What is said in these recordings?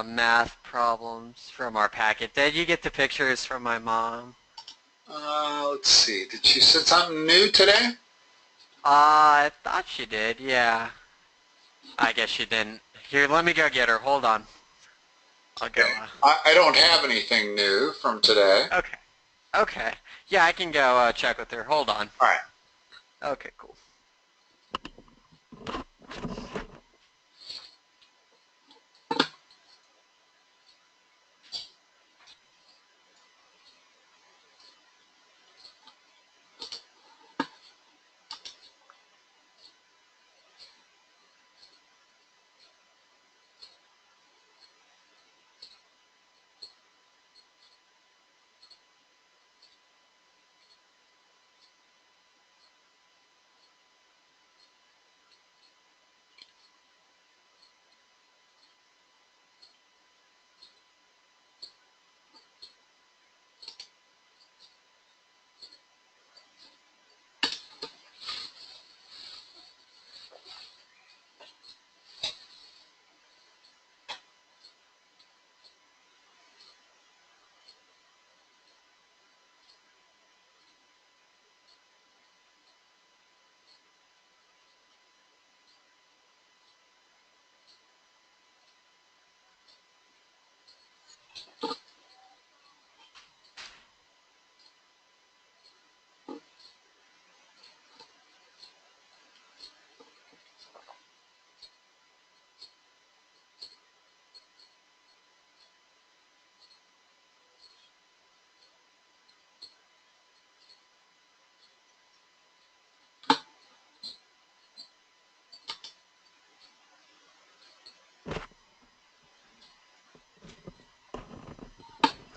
math problems from our packet. Did you get the pictures from my mom? Let's see. Did she send something new today? I thought she did, yeah. I guess she didn't. Here, let me go get her. Hold on. I'll go. Okay. I don't have anything new from today. Okay. Okay. Yeah, I can go check with her. Hold on. All right. Okay, cool.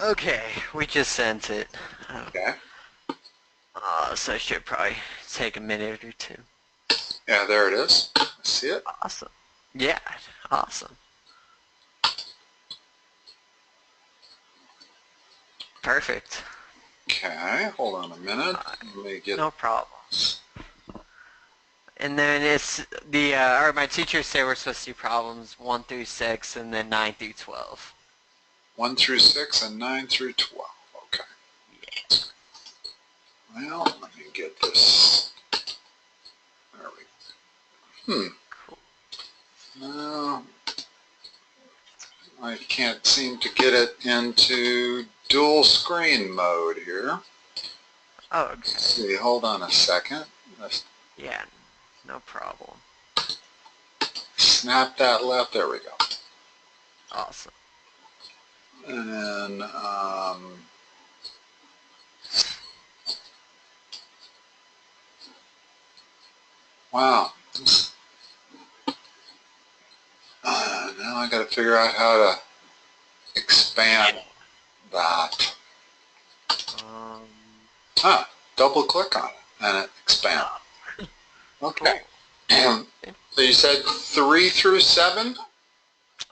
Okay, we just sent it. Okay. So it should probably take a minute or two. Yeah, there it is. I see it. Awesome. Yeah, awesome. Perfect. Okay, hold on a minute. Let me get... No problem. And then it's the, or my teachers say we're supposed to do problems 1 through 6 and then 9 through 12. 1 through 6 and 9 through 12. Okay. Yeah. Well, let me get this. There we go. Cool. No, I can't seem to get it into dual screen mode here. Oh, okay. Let's see, hold on a second. Let's Yeah, no problem. snap that left. There we go. Awesome. And then, wow. Now I got to figure out how to expand that. Double click on it and it expands. Okay. Cool. So you said 3 through 7?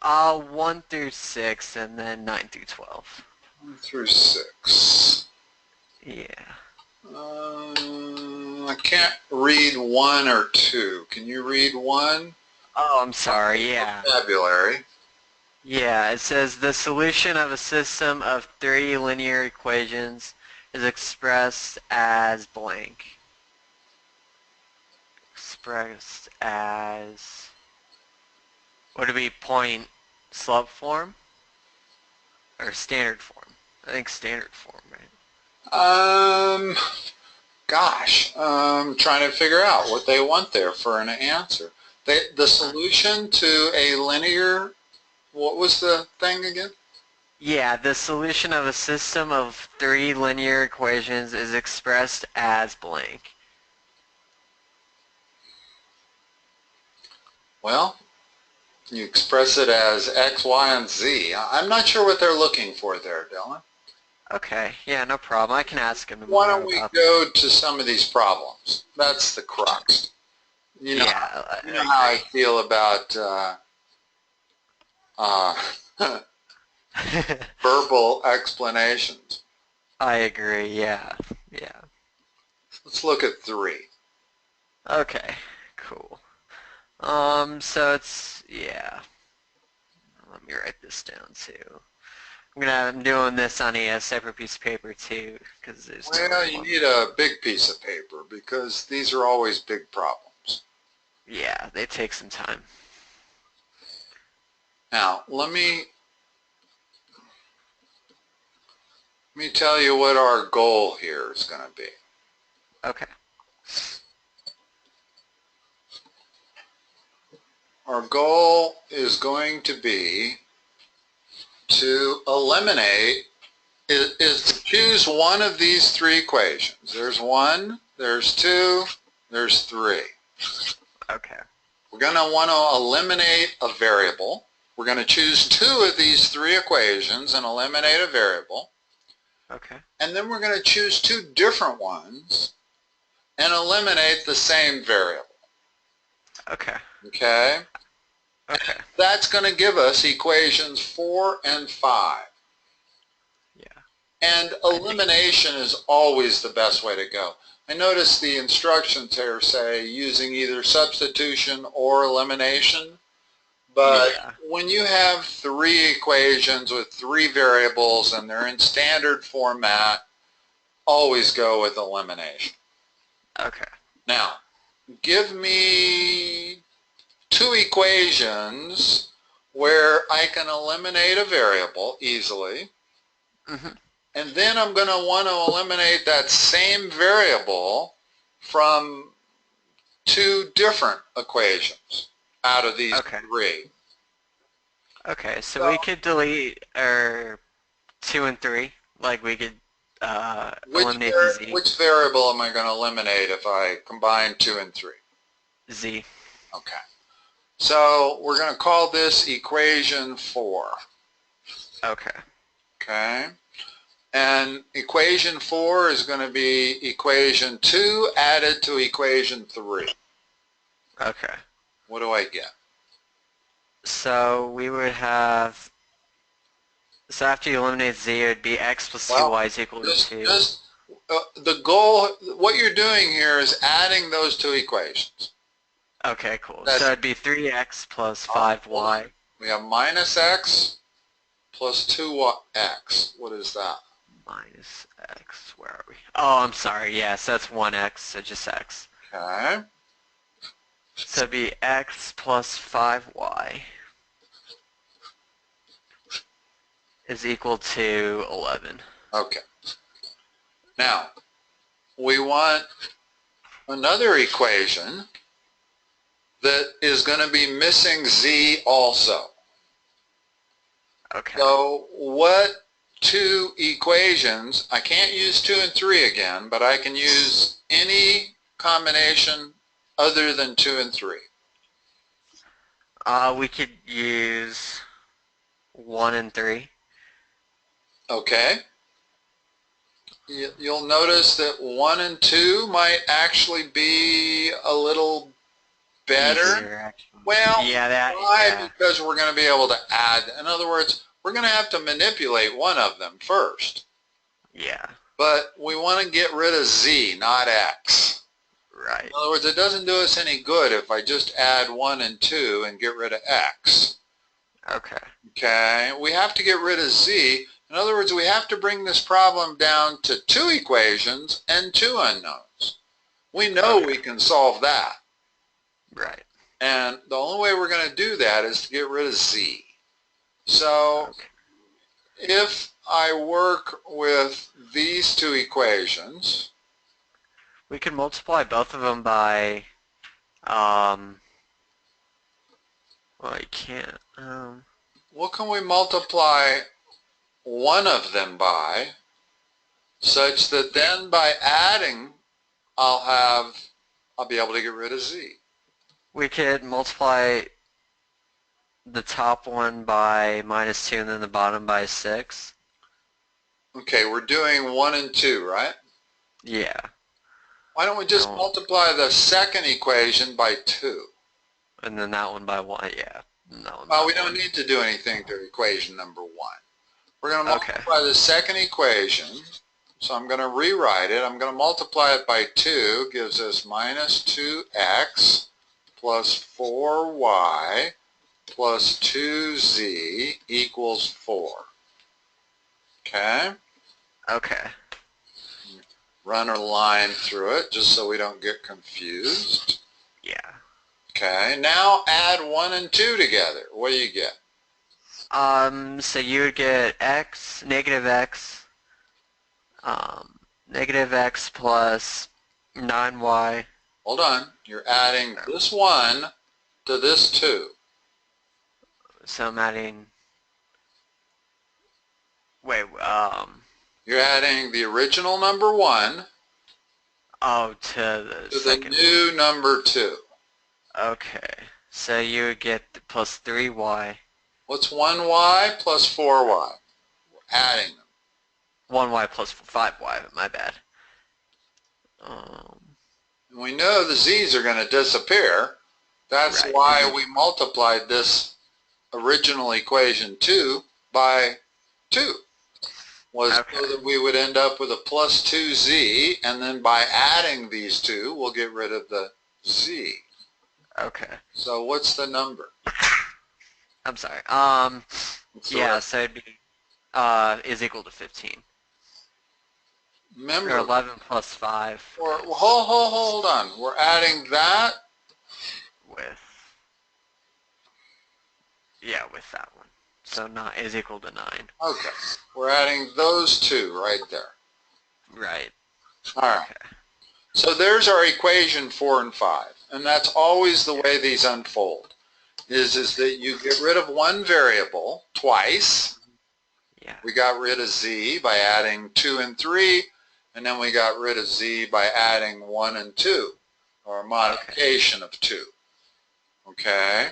1 through 6 and then 9 through 12. 1 through 6. Yeah. I can't read 1 or 2. Can you read 1? Oh, I'm sorry, yeah. Vocabulary. Yeah, it says the solution of a system of 3 linear equations is expressed as blank. Expressed as, would it be point slope form? Or standard form? I think standard form, right? Gosh, trying to figure out what they want there for an answer. The solution to a linear, what was the thing again? Yeah, the solution of a system of 3 linear equations is expressed as blank. Well, you express it as X, Y, and Z. I'm not sure what they're looking for there, Dylan. Okay, yeah, no problem. I can ask him Why tomorrow don't we about go to some of these problems? That's the crux. You know, yeah, you know how I feel about verbal explanations. I agree, yeah, yeah. Let's look at 3. Okay, cool. So it's, yeah. let me write this down too. I'm doing this on a separate piece of paper too, because there's no Well, room you on. need a big piece of paper because these are always big problems. Yeah, they take some time. Now, let me tell you what our goal here is going to be. Okay. Our goal is going to be to eliminate, is to choose one of these three equations. There's 1, there's 2, there's 3. Okay. We're going to want to eliminate a variable. We're going to choose 2 of these 3 equations and eliminate a variable. Okay. And then we're going to choose 2 different ones and eliminate the same variable. Okay. Okay? Okay. That's going to give us equations 4 and 5. Yeah. And elimination is always the best way to go. I notice the instructions here say using either substitution or elimination, but Yeah. when you have 3 equations with 3 variables and they're in standard format, always go with elimination. Okay. Now, give me 2 equations where I can eliminate a variable easily, Mhm. and then I'm going to want to eliminate that same variable from 2 different equations out of these Okay. 3. Okay. So So we could delete our 2 and 3. Like we could eliminate the z. which variable am I going to eliminate if I combine 2 and 3? Z. Okay. So we're going to call this equation 4. Okay. Okay. And equation 4 is going to be equation 2 added to equation 3. Okay. What do I get? So we would have. So after you eliminate z, it would be x plus Well, 2y is equal to 2. the goal, what you're doing here is adding those 2 equations. Okay, cool. So That's, it'd be 3x plus hold on. 5y. We have minus x plus 2x. What is that? Minus x. Where are we? Oh, I'm sorry. Yes, that's 1x, so just x. Okay. So it'd be x plus 5y is equal to 11. Okay. Now, we want another equation that is going to be missing z also. Okay. So what 2 equations, I can't use 2 and 3 again, but I can use any combination other than 2 and 3. We could use 1 and 3. Okay. You'll notice that 1 and 2 might actually be a little better. Easier, actually. Well, Yeah, why? yeah. Because we're going to be able to add. In other words, we're going to have to manipulate one of them first. Yeah. But we want to get rid of z, not x. Right. In other words, it doesn't do us any good if I just add 1 and 2 and get rid of x. Okay. Okay? We have to get rid of z. In other words, we have to bring this problem down to 2 equations and 2 unknowns. We know we can solve that. Right. And the only way we're going to do that is to get rid of z. So if I work with these 2 equations, we could multiply both of them by, well, you can't. what can we multiply one of them by such that then by adding I'll be able to get rid of z. We could multiply the top one by minus 2 and then the bottom by 6. Okay, we're doing 1 and 2, right? Yeah. Why don't we just multiply the second equation by 2? And then that one by 1, yeah. No, Well, we don't need to do anything to equation number 1. We're going to multiply the second equation. So I'm going to rewrite it. I'm going to multiply it by 2, gives us minus 2x plus 4y plus 2z equals 4. Okay? Okay. Run a line through it just so we don't get confused. Yeah. Okay, now add 1 and 2 together. What do you get? So you would get negative x plus 9y. Hold on. You're adding this 1 to this 2. So I'm adding, wait, You're adding the original number 1 oh, to the to the second new number 2. one. Okay. So you would get plus 3y. What's 1y plus 4y? We're adding them. 1y plus 5y, my bad. And we know the z's are going to disappear. That's Right. why we multiplied this original equation 2 by 2. Was Okay. so that we would end up with a plus 2z, and then by adding these two, we'll get rid of the z. Okay. So what's the number? I'm sorry. What's the Yeah, rest? so it'd be, is equal to 15. Or Remember, 11 plus 5 hold on. We're adding that. with, yeah, with that one. So not is equal to 9. Okay. We're adding those two right there. Right. All right. Okay. So there's our equation 4 and 5. And that's always the way these unfold, is that you get rid of one variable twice. Yeah. We got rid of z by adding 2 and 3, and then we got rid of z by adding 1 and 2, or a modification of 2. Okay?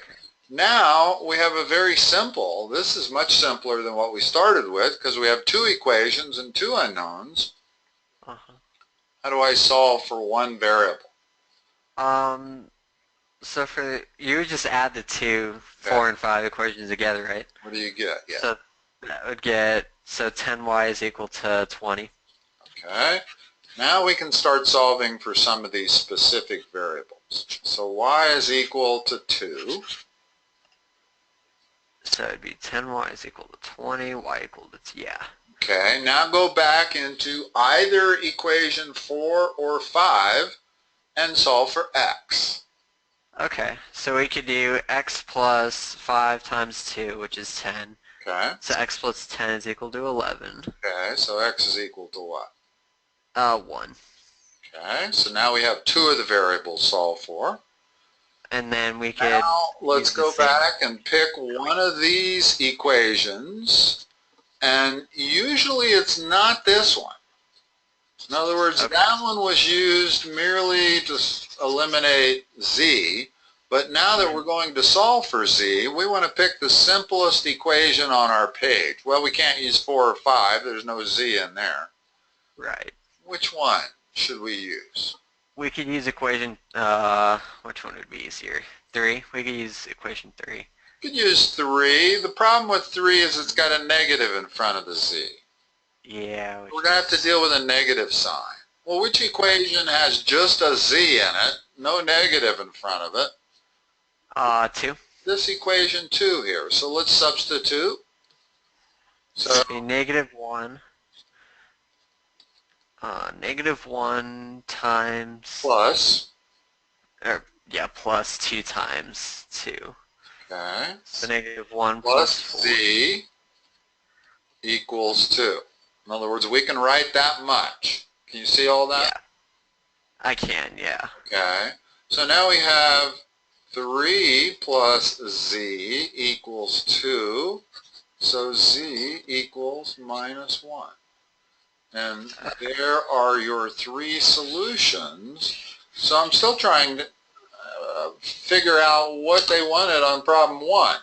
Now we have a very simple, this is much simpler than what we started with, because we have 2 equations and 2 unknowns. Uh-huh. How do I solve for one variable? So for, you would just add the two 4 and 5 equations together, right? What do you get? Yeah. So that would get, so 10y is equal to 20. Okay. Now we can start solving for some of these specific variables. So y is equal to 2. So it'd be 10y is equal to 20, y equal to, yeah. Okay, now go back into either equation 4 or 5 and solve for x. Okay, so we could do x plus 5 times 2, which is 10. Okay. So x plus 10 is equal to 11. Okay, so x is equal to what? 1. Okay, so now we have 2 of the variables solved for. And then we could Now let's use the go same- back and pick one of these equations, and usually it's not this one. In other words, Okay. that one was used merely to eliminate z, but now that we're going to solve for z, we want to pick the simplest equation on our page. Well, we can't use 4 or 5, there's no z in there. Right. Which one should we use? We could use equation, which one would be easier? 3? We could use equation 3. You could use 3. The problem with 3 is it's got a negative in front of the z. Yeah. We're going to have to deal with a negative sign. Well, which equation has just a z in it, no negative in front of it? 2. This equation 2 here. So let's substitute. So it'd be negative 1. Negative 1 times, plus, or yeah, plus 2 times 2. okay, So negative 1 plus 4. z equals 2. In other words, we can write that much. Can you see all that? Yeah. I can, yeah. Okay. So now we have 3 plus z equals 2. So z equals minus 1. And there are your 3 solutions. So I'm still trying to figure out what they wanted on problem 1.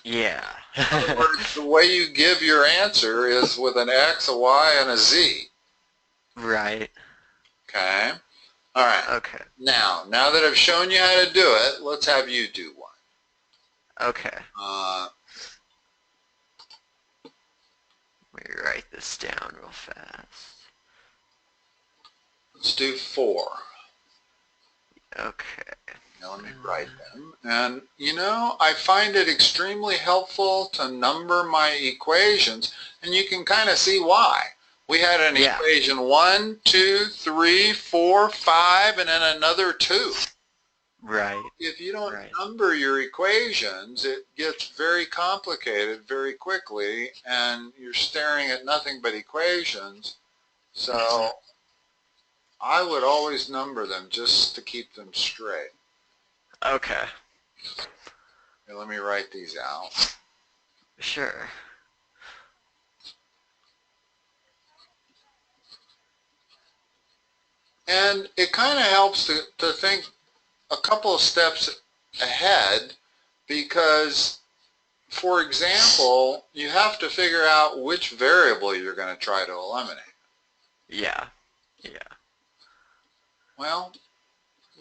Yeah. In other words, the way you give your answer is with an x, a y, and a z. Right. Okay? All right. Okay. Now that I've shown you how to do it, let's have you do one. Okay. Let me write this down real fast. Let's do 4. Okay. Now let me write them. And you know, I find it extremely helpful to number my equations, and you can kind of see why. We had an Yeah. equation 1, 2, 3, 4, 5, and then another 2. Right. If you don't Right. number your equations, it gets very complicated very quickly, and you're staring at nothing but equations. So I would always number them just to keep them straight. Okay. Here, let me write these out. Sure. And it kind of helps to think a couple of steps ahead because, for example, you have to figure out which variable you're going to try to eliminate. Yeah. Yeah. Well,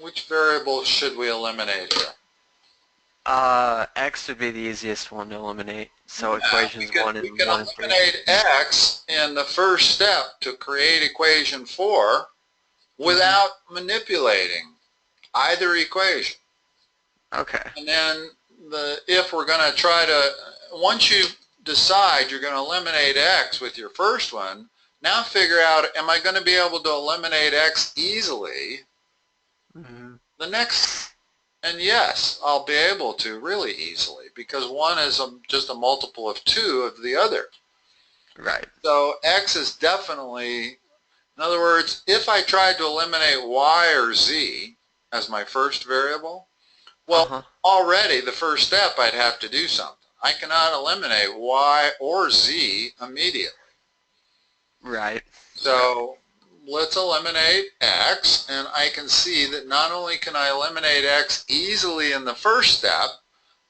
which variable should we eliminate here? X would be the easiest one to eliminate. So Yeah, equations we 1 can and 3. eliminate x in the first step to create equation 4 without manipulating either equation. Okay. And then if we're going to try to, once you decide you're going to eliminate x with your first one, now figure out, am I going to be able to eliminate x easily the next? And yes, I'll be able to really easily because one is just a multiple of 2 of the other. Right. So x is definitely, in other words, if I tried to eliminate y or z as my first variable, well, already the first step I'd have to do something. I cannot eliminate y or z immediately. Right. So let's eliminate x, and I can see that not only can I eliminate x easily in the first step,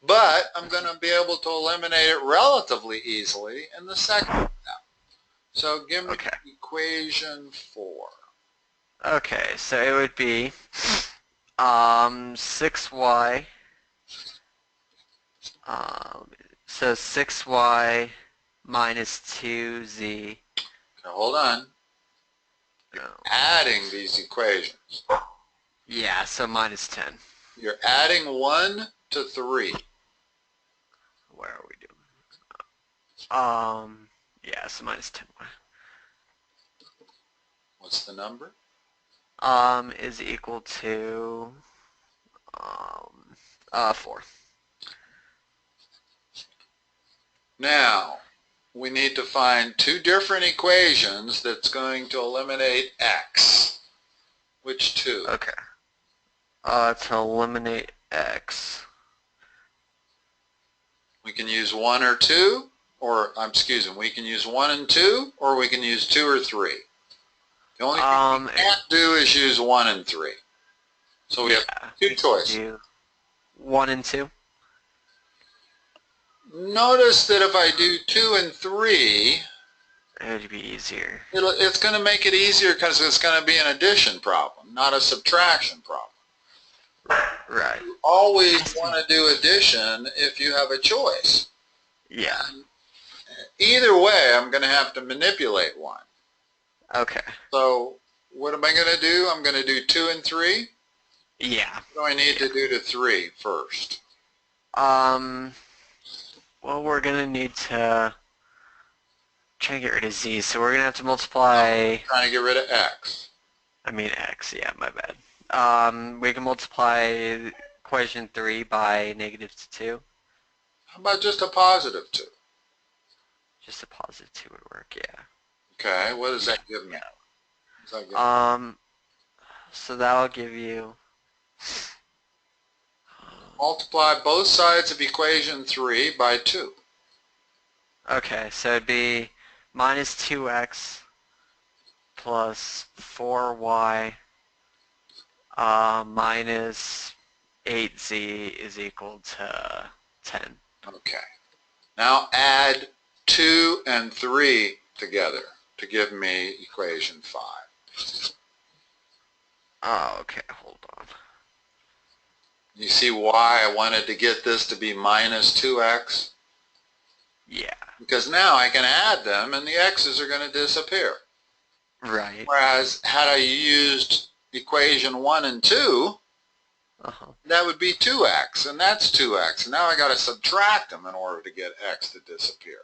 but I'm going to be able to eliminate it relatively easily in the second step. So give me equation 4. Okay, so it would be 6y. So 6y minus 2z. Okay, hold on. You're adding these equations. Yeah, so minus 10. You're adding 1 to 3. Where are we doing? Yeah, so minus 10y. What's the number? Is equal to 4. Now, we need to find 2 different equations that's going to eliminate x. Which 2? Okay. To eliminate x. We can use 1 or 2, or, excuse me, we can use 1 and 2, or we can use 2 or 3. The only thing we can't do is use 1 and 3. So we have 2 choices. 1 and 2? Notice that if I do 2 and 3, it would be easier. It's going to make it easier because it's going to be an addition problem, not a subtraction problem. Right. You always want to do addition if you have a choice. Yeah. Either way, I'm going to have to manipulate one. Okay. So what am I going to do? I'm going to do 2 and 3? Yeah. What do I need to do to 3 first? Well, we're going to need to try and get rid of z, so we're going to have to multiply... Trying to get rid of x. I mean x, yeah, my bad. We can multiply equation 3 by -2. How about just a positive 2? Just a positive 2 would work, yeah. Okay, what does that give me? So that'll give you... Multiply both sides of equation 3 by 2. Okay, so it'd be minus 2x plus 4y minus 8z is equal to 10. Okay. Now add 2 and 3 together to give me equation 5. Oh, okay, hold on. You see why I wanted to get this to be minus 2x? Yeah. Because now I can add them and the x's are going to disappear. Right. Whereas had I used equation 1 and 2, Uh-huh. That would be 2x, and that's 2x. And now I got to subtract them in order to get x to disappear.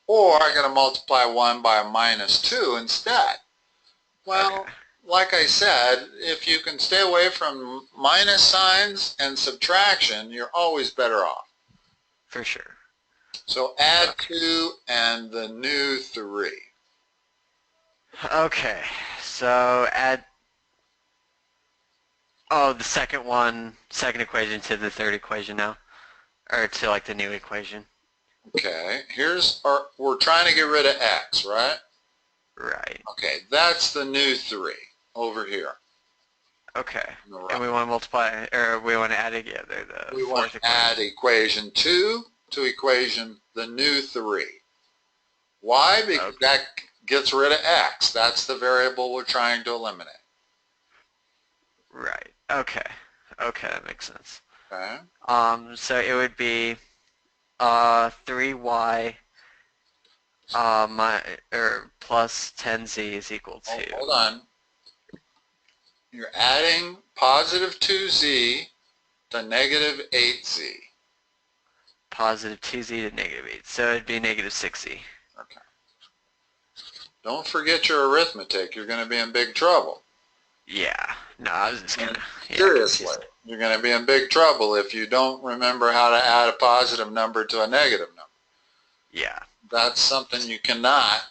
Or I got to multiply 1 by a minus 2 instead. Well, Okay. like I said, if you can stay away from minus signs and subtraction, you're always better off. For sure. So add Okay. 2 and the new 3. Okay. So add the second equation to the third equation now. Or to like the new equation. Okay, we're trying to get rid of x, right? Right. Okay, that's the new 3 over here. Okay. On the And right. we want to multiply, or we want to add together the We want fourth to add equation. equation 2 to equation the new 3. Why? Because Okay. that gets rid of x. That's the variable we're trying to eliminate. Right. Okay. Okay, that makes sense. Okay? So it would be 3y plus 10z is equal Oh, to hold on. You're adding positive 2z to negative 8z. positive 2z to negative 8. So it'd be negative 6z. Okay. Don't forget your arithmetic. You're going to be in big trouble. Yeah. No, I was just kind of, Seriously, confused. you're going to be in big trouble if you don't remember how to add a positive number to a negative number. Yeah. That's something you cannot.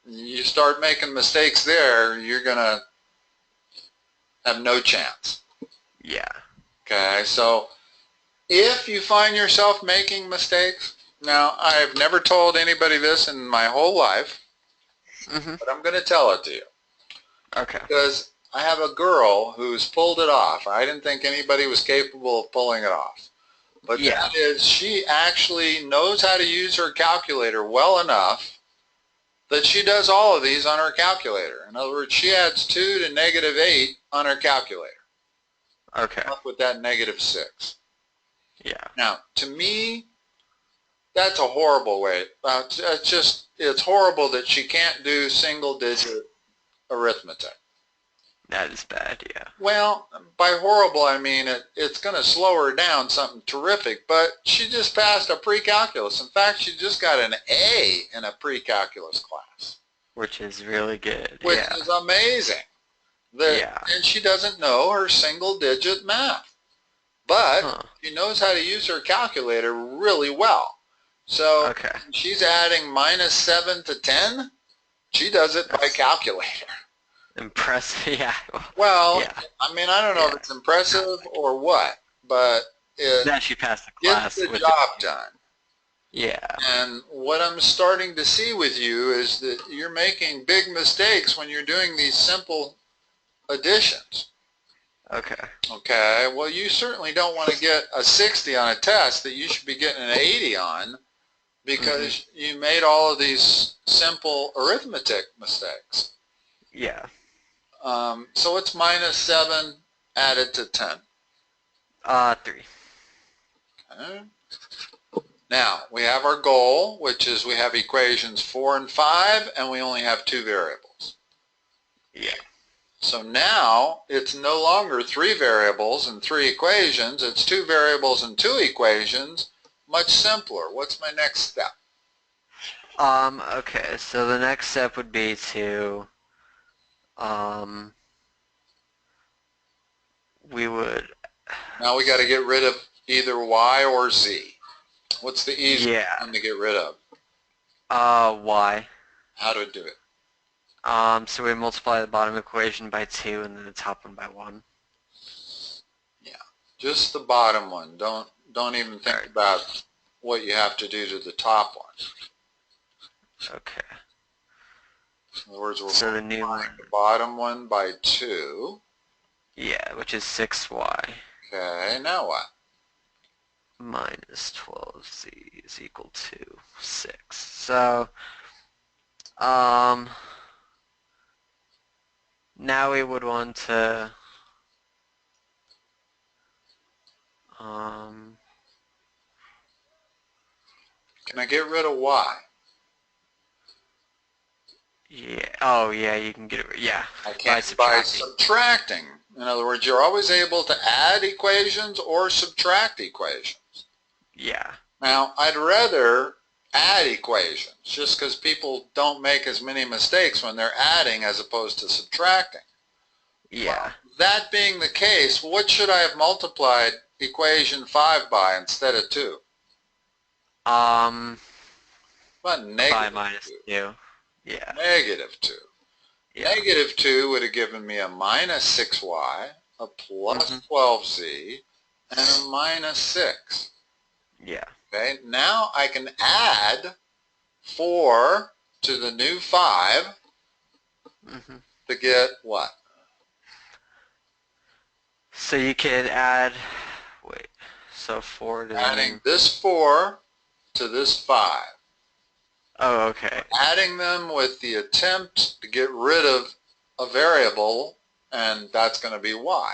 You start making mistakes there, you're going to have no chance. Yeah. Okay, so if you find yourself making mistakes, now I've never told anybody this in my whole life, Mm-hmm. but I'm going to tell it to you. Okay. Because I have a girl who's pulled it off. I didn't think anybody was capable of pulling it off. But Yeah. that is, she actually knows how to use her calculator well enough that she does all of these on her calculator. In other words, she adds 2 to negative 8 on her calculator. Okay. Up with that negative 6. Yeah. Now, to me, that's a horrible way. It's horrible that she can't do single-digit arithmetic. That is bad, yeah. Well, by horrible, I mean it's going to slow her down something terrific, but she just passed a pre-calculus. In fact, she just got an A in a pre-calculus class, Which is really good, which yeah. is amazing. Yeah. And she doesn't know her single-digit math, but Huh. she knows how to use her calculator really well. So Okay. she's adding minus 7 to 10. She does it by That's calculator. impressive, yeah. Well, Yeah. I mean, I don't know if Yeah. it's impressive or what, but it That she passed the gets class the with it. job done. Yeah. And what I'm starting to see with you is that you're making big mistakes when you're doing these simple additions. Okay. Okay, well, you certainly don't want to get a 60 on a test that you should be getting an 80 on because you made all of these simple arithmetic mistakes. Yeah. So it's minus 7 added to 10. 3. Okay. Now, we have our goal, which is we have equations 4 and 5, and we only have 2 variables. Yeah. So now, it's no longer 3 variables and 3 equations, it's 2 variables and 2 equations, much simpler. What's my next step? Okay, so the next step would be to, we would, Now we got to get rid of either y or z. What's the easiest yeah, one to get rid of? y. How to do it? So we multiply the bottom equation by 2 and then the top one by 1. Yeah, just the bottom one. Don't even think Right. about what you have to do to the top one. Okay. In other words, we're So the new multiplying one, the bottom one by 2. yeah, which is 6y Okay, now what? minus 12z is equal to 6. So, um, now we would want to, Can I get rid of y? yeah, oh yeah, you can get it, yeah, I by can't by subtracting. subtracting. In other words, you're always able to add equations or subtract equations. Yeah. Now, I'd rather add equations just because people don't make as many mistakes when they're adding as opposed to subtracting. Yeah. Well, that being the case, what should I have multiplied equation 5 by instead of 2? By But negative minus 2. 2. Yeah. Negative 2. Yeah. Negative 2 would have given me a minus 6y, a plus 12z, and a minus 6. Yeah. Okay, now I can add 4 to the new 5 to get what? So you could add, wait, so 4 to the Adding new, this 4 to this 5. oh, okay. Adding them with the attempt to get rid of a variable, and that's going to be y.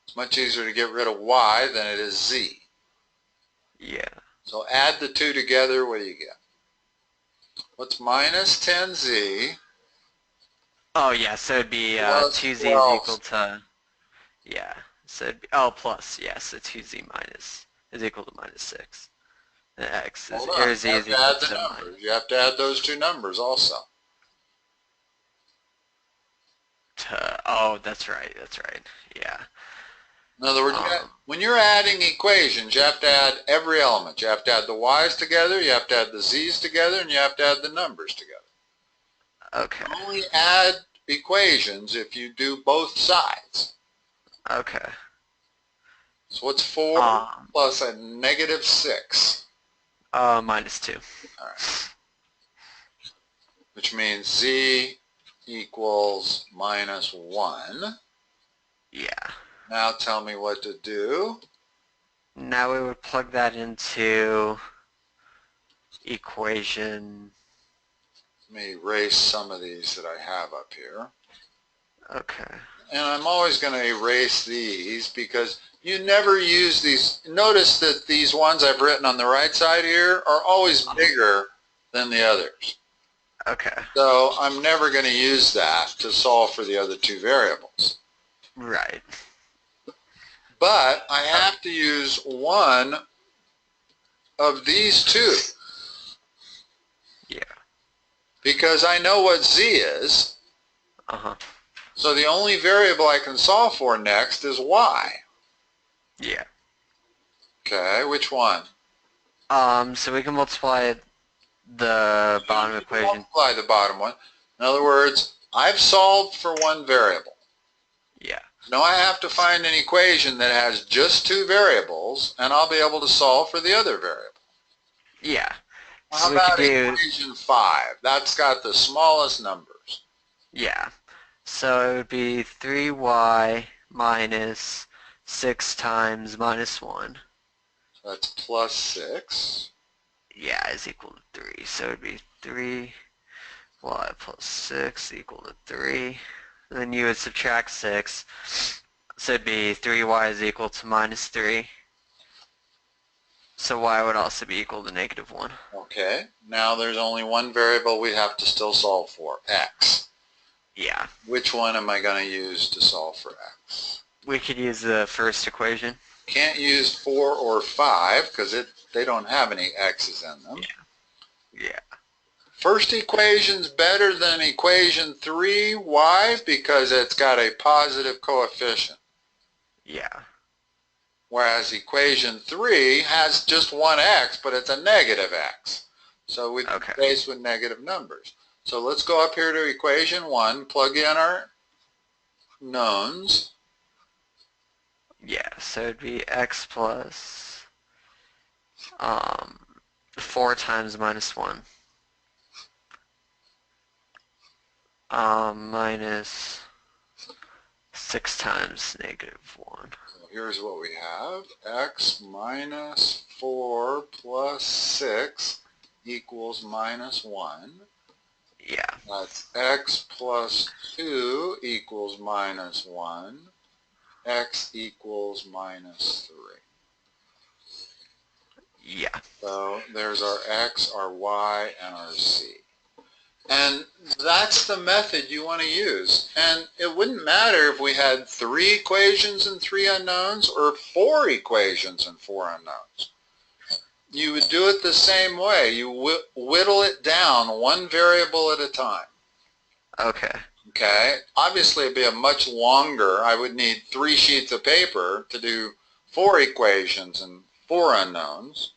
It's much easier to get rid of y than it is z. Yeah. So add the two together, what do you get? What's minus 10z Oh, yeah, so it'd be plus 2z is 12? equal to, yeah, so it'd be, oh, plus, yeah, so 2z minus is equal to minus 6. And x is, Hold on, or you z have is to equal add the to numbers. You have to add those two numbers also. oh, that's right, yeah. In other words, when you're adding equations, you have to add every element. You have to add the y's together, you have to add the z's together, and you have to add the numbers together. Okay. You only add equations if you do both sides. Okay. So what's 4 plus a negative 6? Minus 2. All right. Which means z equals minus 1. Yeah. Now tell me what to do. Now we would plug that into equation. Let me erase some of these that I have up here. Okay. And I'm always going to erase these because you never use these. Notice that these ones I've written on the right side here are always bigger than the others. Okay. So I'm never going to use that to solve for the other two variables. Right. But I have to use one of these two. Yeah. Because I know what z is. So the only variable I can solve for next is y. Yeah. Okay, which one? So we can multiply the bottom equation. Multiply the bottom one. In other words, I've solved for one variable. Yeah. Now I have to find an equation that has just two variables, and I'll be able to solve for the other variable. Yeah. Well, So how we could about do equation 5? That's got the smallest numbers. Yeah. So it would be 3y minus 6 times minus 1. So that's plus 6. Yeah, is equal to 3. So it would be 3y plus 6 equal to 3. And then you would subtract 6. So it'd be 3y is equal to minus 3. So y would also be equal to negative 1. Okay, now there's only one variable we have to still solve for, x. Yeah. Which one am I going to use to solve for x? We could use the first equation. Can't use 4 or 5 because they don't have any x's in them. Yeah. First equation's better than equation 3. Why? Because it's got a positive coefficient. Yeah. Whereas equation 3 has just one x, but it's a negative x. So we'd be faced with negative numbers. So let's go up here to equation 1, plug in our knowns. Yeah, so it'd be x plus 4 times minus 1 minus 6 times negative 1. So here's what we have. X minus 4 plus 6 equals minus 1. Yeah. That's x plus 2 equals minus 1. X equals minus 3. Yeah. So there's our x, our y, and our z. And that's the method you want to use. And it wouldn't matter if we had 3 equations and 3 unknowns or 4 equations and 4 unknowns. You would do it the same way. You whittle it down one variable at a time. Okay. Okay? Obviously, it'd be a much longer. I would need 3 sheets of paper to do 4 equations and 4 unknowns.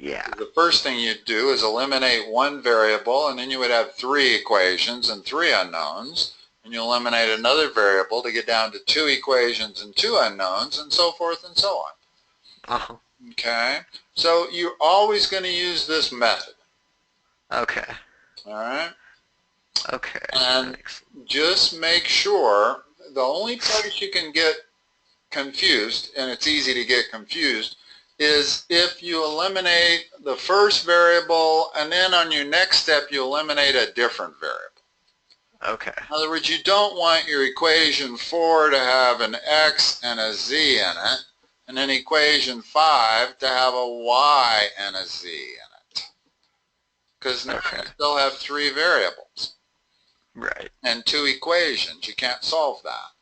Yeah. The first thing you'd do is eliminate one variable, and then you would have 3 equations and 3 unknowns, and you eliminate another variable to get down to 2 equations and 2 unknowns, and so forth and so on. Uh-huh. Okay? So you're always going to use this method. Okay. All right? Okay. And just make sure, the only place you can get confused, and it's easy to get confused, is if you eliminate the first variable and then on your next step you eliminate a different variable. Okay. In other words, you don't want your equation 4 to have an x and a z in it, and then equation 5 to have a y and a z in it. Because now you still have 3 variables. Right. And 2 equations. You can't solve that.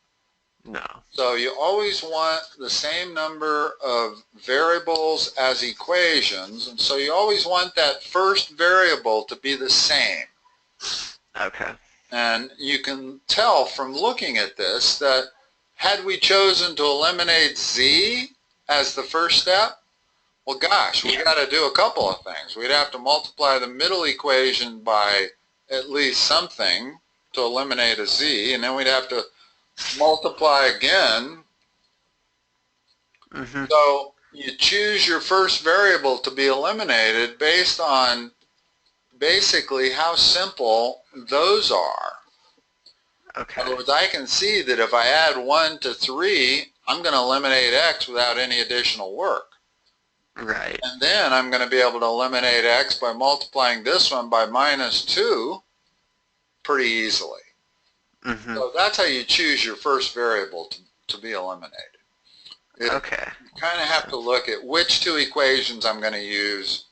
No. So you always want the same number of variables as equations, and so you always want that first variable to be the same. Okay. And you can tell from looking at this that had we chosen to eliminate z as the first step, well gosh, we got to do a couple of things. We'd have to multiply the middle equation by at least something to eliminate a z, and then we'd have to multiply again. Mm-hmm. So you choose your first variable to be eliminated based on basically how simple those are. Okay. In other words, I can see that if I add 1 to 3, I'm going to eliminate x without any additional work. Right. And then I'm going to be able to eliminate x by multiplying this one by -2 pretty easily. Mm-hmm. So that's how you choose your first variable to be eliminated. Okay. You kind of have to look at which 2 equations I'm going to use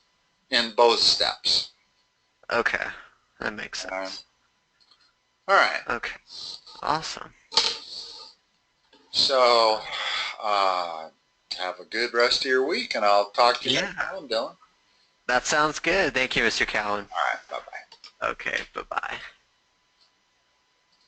in both steps. Okay. That makes sense. All right. Okay. Awesome. So have a good rest of your week, and I'll talk to you next time, Dylan. That sounds good. Thank you, Mr. Cowan. All right. Bye-bye. Okay. Bye-bye.